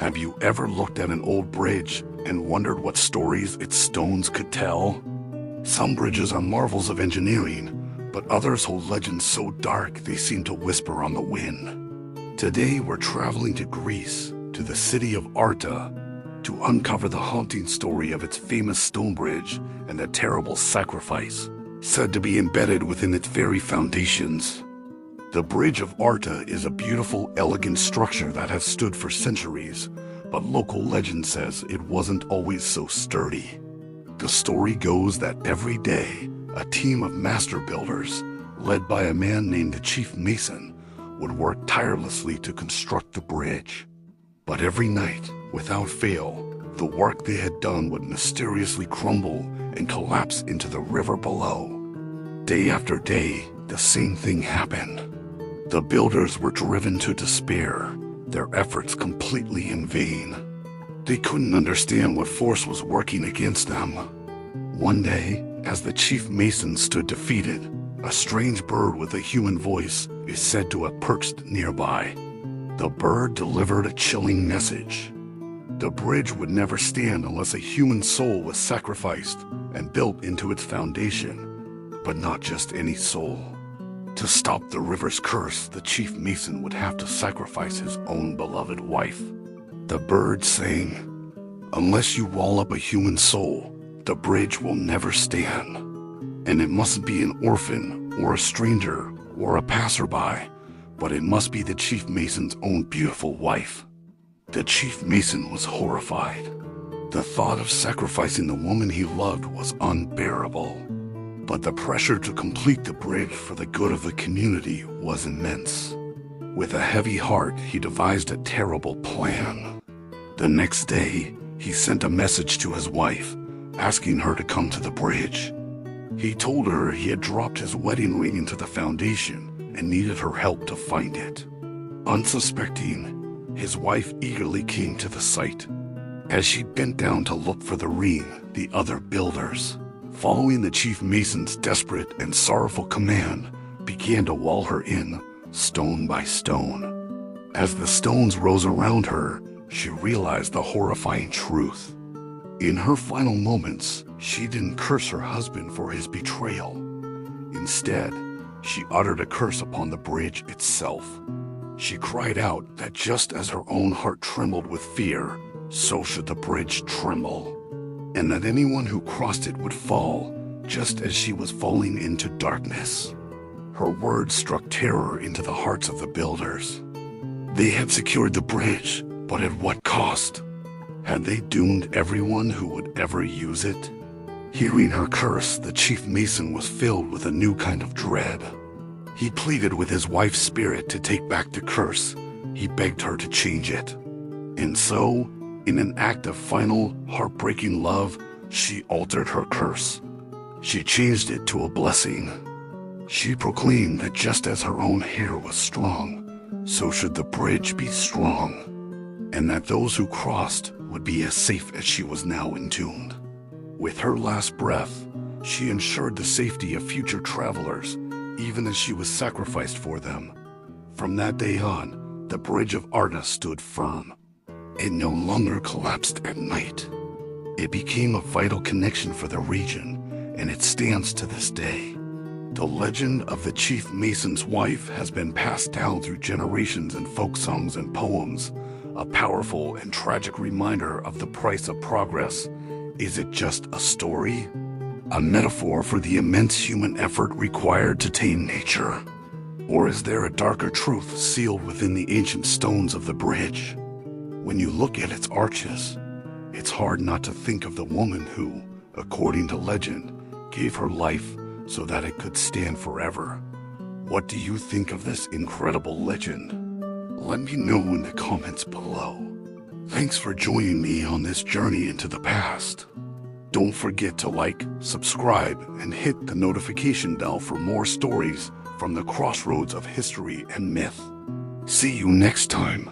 Have you ever looked at an old bridge and wondered what stories its stones could tell? Some bridges are marvels of engineering, but others hold legends so dark they seem to whisper on the wind. Today we're traveling to Greece, to the city of Arta, to uncover the haunting story of its famous stone bridge and the terrible sacrifice said to be embedded within its very foundations. The Bridge of Arta is a beautiful, elegant structure that has stood for centuries, but local legend says it wasn't always so sturdy. The story goes that every day, a team of master builders, led by a man named the Chief Mason, would work tirelessly to construct the bridge. But every night, without fail, the work they had done would mysteriously crumble and collapse into the river below. Day after day, the same thing happened. The builders were driven to despair, their efforts completely in vain. They couldn't understand what force was working against them. One day, as the Chief Mason stood defeated, a strange bird with a human voice is said to have perched nearby. The bird delivered a chilling message. The bridge would never stand unless a human soul was sacrificed and built into its foundation, but not just any soul. To stop the river's curse, the Chief Mason would have to sacrifice his own beloved wife. The bird sang, "Unless you wall up a human soul, the bridge will never stand. And it mustn't be an orphan, or a stranger, or a passerby, but it must be the Chief Mason's own beautiful wife." The Chief Mason was horrified. The thought of sacrificing the woman he loved was unbearable. But the pressure to complete the bridge for the good of the community was immense. With a heavy heart, he devised a terrible plan. The next day, he sent a message to his wife, asking her to come to the bridge. He told her he had dropped his wedding ring into the foundation and needed her help to find it. Unsuspecting, his wife eagerly came to the site. As she bent down to look for the ring, the other builders, following the Chief Mason's desperate and sorrowful command, began to wall her in, stone by stone. As the stones rose around her, she realized the horrifying truth. In her final moments, she didn't curse her husband for his betrayal. Instead, she uttered a curse upon the bridge itself. She cried out that just as her own heart trembled with fear, so should the bridge tremble, and that anyone who crossed it would fall, just as she was falling into darkness. Her words struck terror into the hearts of the builders. They had secured the bridge, but at what cost? Had they doomed everyone who would ever use it? Hearing her curse, the Chief Mason was filled with a new kind of dread. He pleaded with his wife's spirit to take back the curse. He begged her to change it. And so, in an act of final, heartbreaking love, she altered her curse. She changed it to a blessing. She proclaimed that just as her own hair was strong, so should the bridge be strong, and that those who crossed would be as safe as she was now entombed. With her last breath, she ensured the safety of future travelers, even as she was sacrificed for them. From that day on, the Bridge of Arta stood firm. It no longer collapsed at night. It became a vital connection for the region, and it stands to this day. The legend of the Chief Mason's wife has been passed down through generations in folk songs and poems, a powerful and tragic reminder of the price of progress. Is it just a story? A metaphor for the immense human effort required to tame nature? Or is there a darker truth sealed within the ancient stones of the bridge? When you look at its arches, it's hard not to think of the woman who, according to legend, gave her life so that it could stand forever. What do you think of this incredible legend? Let me know in the comments below. Thanks for joining me on this journey into the past. Don't forget to like, subscribe, and hit the notification bell for more stories from the crossroads of history and myth. See you next time.